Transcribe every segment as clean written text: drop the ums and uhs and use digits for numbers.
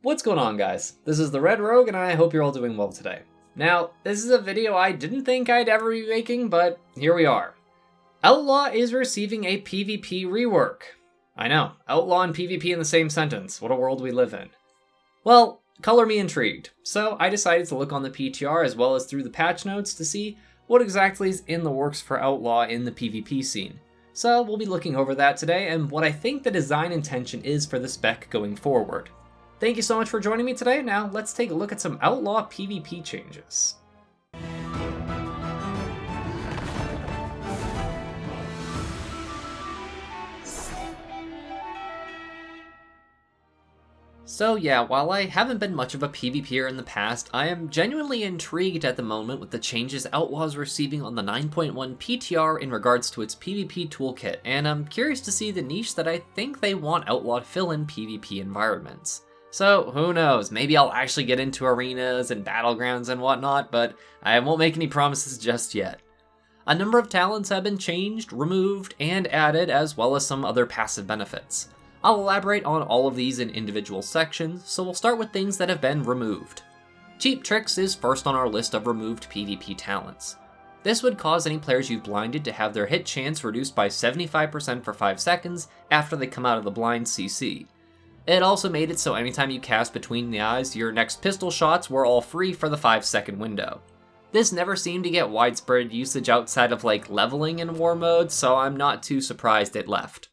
What's going on, guys? This is the Red Rogue and I hope you're all doing well today. Now, this is a video I didn't think I'd ever be making, but here we are. Outlaw is receiving a PvP rework. I know, Outlaw and PvP in the same sentence. What a world we live in. Well, color me intrigued, so I decided to look on the PTR as well as through the patch notes to see what exactly is in the works for Outlaw in the PvP scene. So we'll be looking over that today and what I think the design intention is for the spec going forward. Thank you so much for joining me today. Now let's take a look at some Outlaw PvP changes. So yeah, while I haven't been much of a PvPer in the past, I am genuinely intrigued at the moment with the changes Outlaw is receiving on the 9.1 PTR in regards to its PvP toolkit, and I'm curious to see the niche that I think they want Outlaw to fill in PvP environments. So who knows, maybe I'll actually get into arenas and battlegrounds and whatnot, but I won't make any promises just yet. A number of talents have been changed, removed, and added, as well as some other passive benefits. I'll elaborate on all of these in individual sections, so we'll start with things that have been removed. Cheap Tricks is first on our list of removed PvP talents. This would cause any players you've blinded to have their hit chance reduced by 75% for 5 seconds after they come out of the blind CC. It also made it so anytime you cast between the eyes, your next pistol shots were all free for the 5-second window. This never seemed to get widespread usage outside of leveling in war mode, so I'm not too surprised it left.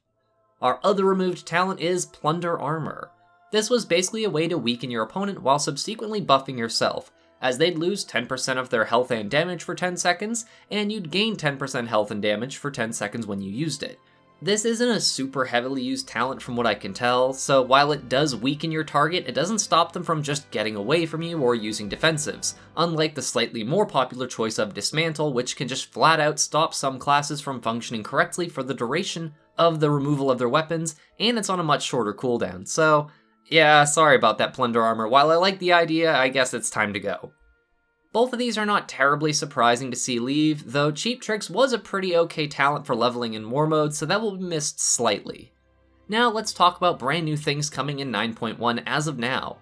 Our other removed talent is Plunder Armor. This was basically a way to weaken your opponent while subsequently buffing yourself, as they'd lose 10% of their health and damage for 10 seconds, and you'd gain 10% health and damage for 10 seconds when you used it. This isn't a super heavily used talent from what I can tell, so while it does weaken your target, it doesn't stop them from just getting away from you or using defensives, unlike the slightly more popular choice of Dismantle, which can just flat out stop some classes from functioning correctly for the duration of the removal of their weapons, and it's on a much shorter cooldown, so yeah, sorry about that, Plunder Armor. While I like the idea, I guess it's time to go. Both of these are not terribly surprising to see leave, though Cheap Tricks was a pretty okay talent for leveling in war mode, so that will be missed slightly. Now let's talk about brand new things coming in 9.1 as of now.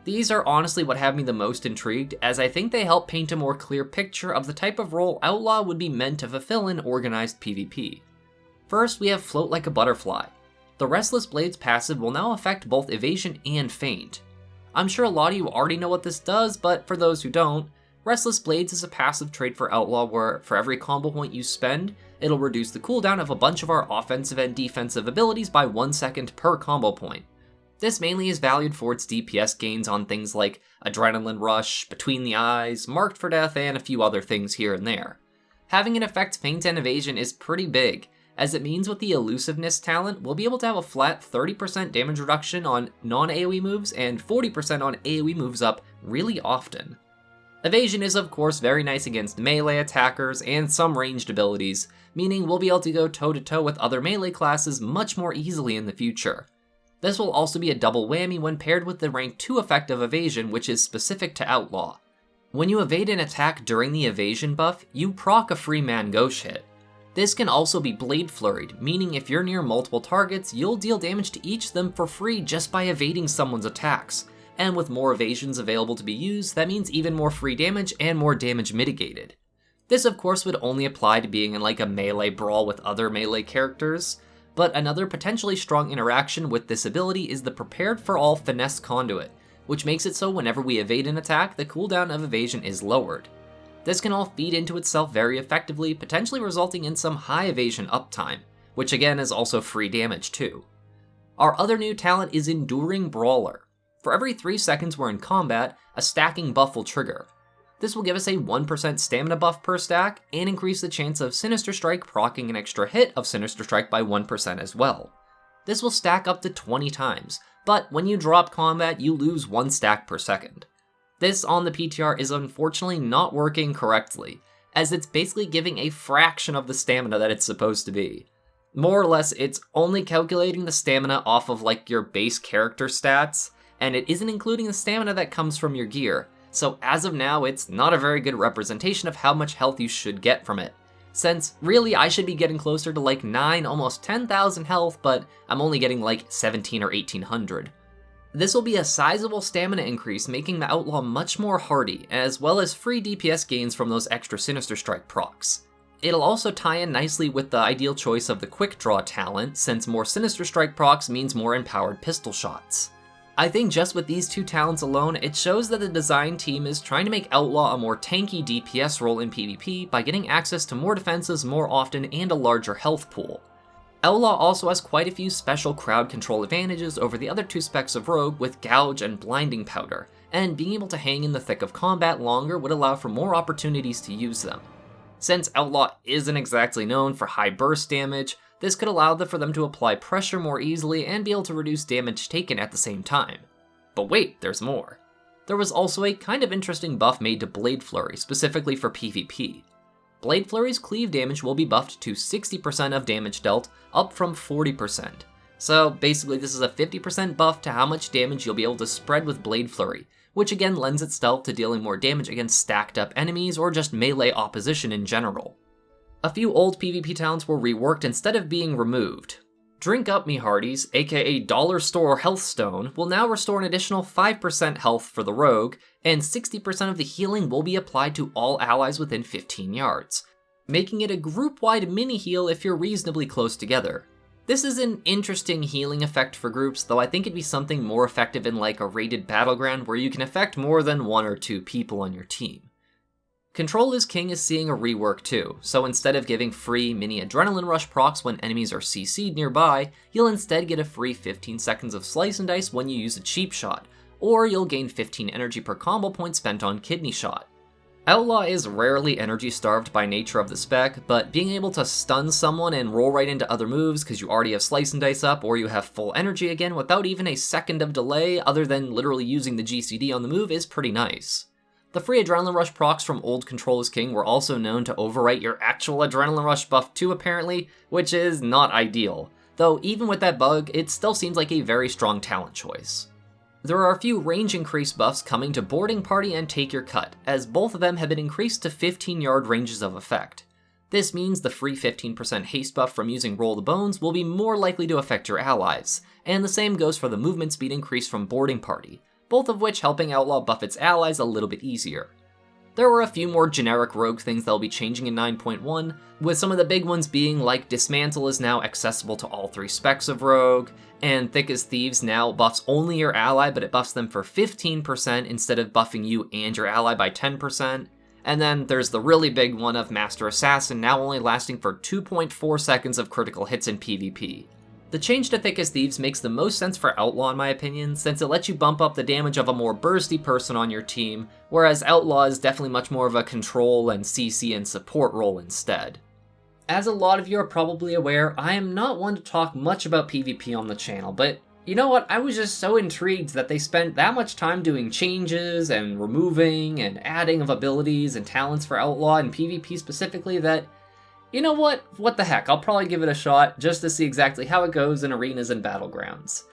These are honestly what have me the most intrigued, as I think they help paint a more clear picture of the type of role Outlaw would be meant to fulfill in organized PvP. First, we have Float Like a Butterfly. The Restless Blades passive will now affect both evasion and feint. I'm sure a lot of you already know what this does, but for those who don't, Restless Blades is a passive trait for Outlaw where for every combo point you spend, it'll reduce the cooldown of a bunch of our offensive and defensive abilities by 1 second per combo point. This mainly is valued for its DPS gains on things like Adrenaline Rush, Between the Eyes, Marked for Death, and a few other things here and there. Having it affect feint and evasion is pretty big, as it means with the Elusiveness talent, we'll be able to have a flat 30% damage reduction on non-AoE moves and 40% on AoE moves up really often. Evasion is of course very nice against melee attackers and some ranged abilities, meaning we'll be able to go toe-to-toe with other melee classes much more easily in the future. This will also be a double whammy when paired with the rank 2 effect of evasion, which is specific to Outlaw. When you evade an attack during the evasion buff, you proc a free man gauche hit. This can also be blade flurried, meaning if you're near multiple targets, you'll deal damage to each of them for free just by evading someone's attacks. And with more evasions available to be used, that means even more free damage and more damage mitigated. This of course would only apply to being in a melee brawl with other melee characters, but another potentially strong interaction with this ability is the Prepared for All Finesse Conduit, which makes it so whenever we evade an attack, the cooldown of evasion is lowered. This can all feed into itself very effectively, potentially resulting in some high evasion uptime, which again is also free damage too. Our other new talent is Enduring Brawler. For every 3 seconds we're in combat, a stacking buff will trigger. This will give us a 1% stamina buff per stack, and increase the chance of Sinister Strike proccing an extra hit of Sinister Strike by 1% as well. This will stack up to 20 times, but when you drop combat, you lose 1 stack per second. This on the PTR is unfortunately not working correctly, as it's basically giving a fraction of the stamina that it's supposed to be. More or less, it's only calculating the stamina off of your base character stats, and it isn't including the stamina that comes from your gear, so as of now it's not a very good representation of how much health you should get from it, since really I should be getting closer to 9, almost 10,000 health, but I'm only getting 17 or 1800. This will be a sizable stamina increase, making the Outlaw much more hardy, as well as free DPS gains from those extra Sinister Strike procs. It'll also tie in nicely with the ideal choice of the Quick Draw talent, since more Sinister Strike procs means more empowered pistol shots. I think just with these two talents alone, it shows that the design team is trying to make Outlaw a more tanky DPS role in PvP by getting access to more defenses more often and a larger health pool. Outlaw also has quite a few special crowd control advantages over the other two specs of Rogue with Gouge and Blinding Powder, and being able to hang in the thick of combat longer would allow for more opportunities to use them. Since Outlaw isn't exactly known for high burst damage, this could allow for them to apply pressure more easily and be able to reduce damage taken at the same time. But wait, there's more. There was also a kind of interesting buff made to Blade Flurry, specifically for PvP. Blade Flurry's cleave damage will be buffed to 60% of damage dealt, up from 40%. So basically this is a 50% buff to how much damage you'll be able to spread with Blade Flurry, which again lends itself to dealing more damage against stacked up enemies or just melee opposition in general. A few old PvP talents were reworked instead of being removed. Drink Up Me Hearties, aka Dollar Store Health Stone, will now restore an additional 5% health for the Rogue, and 60% of the healing will be applied to all allies within 15 yards, making it a group-wide mini-heal if you're reasonably close together. This is an interesting healing effect for groups, though I think it'd be something more effective in like a rated battleground where you can affect more than 1 or 2 people on your team. Control is King is seeing a rework too, so instead of giving free mini adrenaline rush procs when enemies are CC'd nearby, you'll instead get a free 15 seconds of slice and dice when you use a cheap shot, or you'll gain 15 energy per combo point spent on kidney shot. Outlaw is rarely energy starved by nature of the spec, but being able to stun someone and roll right into other moves because you already have slice and dice up or you have full energy again without even a second of delay other than literally using the GCD on the move is pretty nice. The free Adrenaline Rush procs from old Control is King were also known to overwrite your actual Adrenaline Rush buff too apparently, which is not ideal, though even with that bug, it still seems like a very strong talent choice. There are a few range increase buffs coming to Boarding Party and Take Your Cut, as both of them have been increased to 15-yard ranges of effect. This means the free 15% haste buff from using Roll the Bones will be more likely to affect your allies, and the same goes for the movement speed increase from Boarding Party, both of which helping Outlaw buff its allies a little bit easier. There were a few more generic Rogue things that'll be changing in 9.1, with some of the big ones being like Dismantle is now accessible to all 3 specs of Rogue, and Thick as Thieves now buffs only your ally, but it buffs them for 15% instead of buffing you and your ally by 10%. And then there's the really big one of Master Assassin now only lasting for 2.4 seconds of critical hits in PvP. The change to Thick as Thieves makes the most sense for Outlaw in my opinion, since it lets you bump up the damage of a more bursty person on your team, whereas Outlaw is definitely much more of a control and CC and support role instead. As a lot of you are probably aware, I am not one to talk much about PvP on the channel, but you know what, I was just so intrigued that they spent that much time doing changes and removing and adding of abilities and talents for Outlaw and PvP specifically that, you know what the heck, I'll probably give it a shot just to see exactly how it goes in arenas and battlegrounds.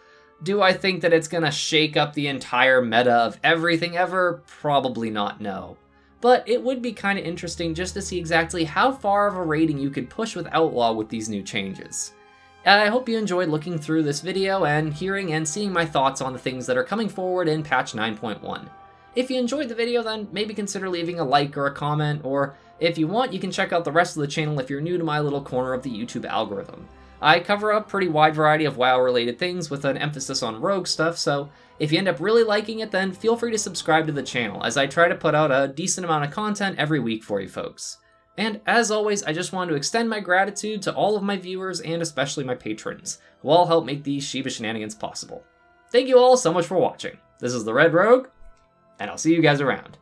Do I think that it's gonna shake up the entire meta of everything ever? Probably not, no. But it would be kinda interesting just to see exactly how far of a rating you could push with Outlaw with these new changes. I hope you enjoyed looking through this video and hearing and seeing my thoughts on the things that are coming forward in patch 9.1. If you enjoyed the video, then maybe consider leaving a like or a comment, or if you want, you can check out the rest of the channel if you're new to my little corner of the YouTube algorithm. I cover a pretty wide variety of WoW-related things with an emphasis on Rogue stuff, so if you end up really liking it, then feel free to subscribe to the channel, as I try to put out a decent amount of content every week for you folks. And as always, I just wanted to extend my gratitude to all of my viewers and especially my patrons, who all help make these Shiba Shenanigans possible. Thank you all so much for watching. This is the Red Rogue, and I'll see you guys around.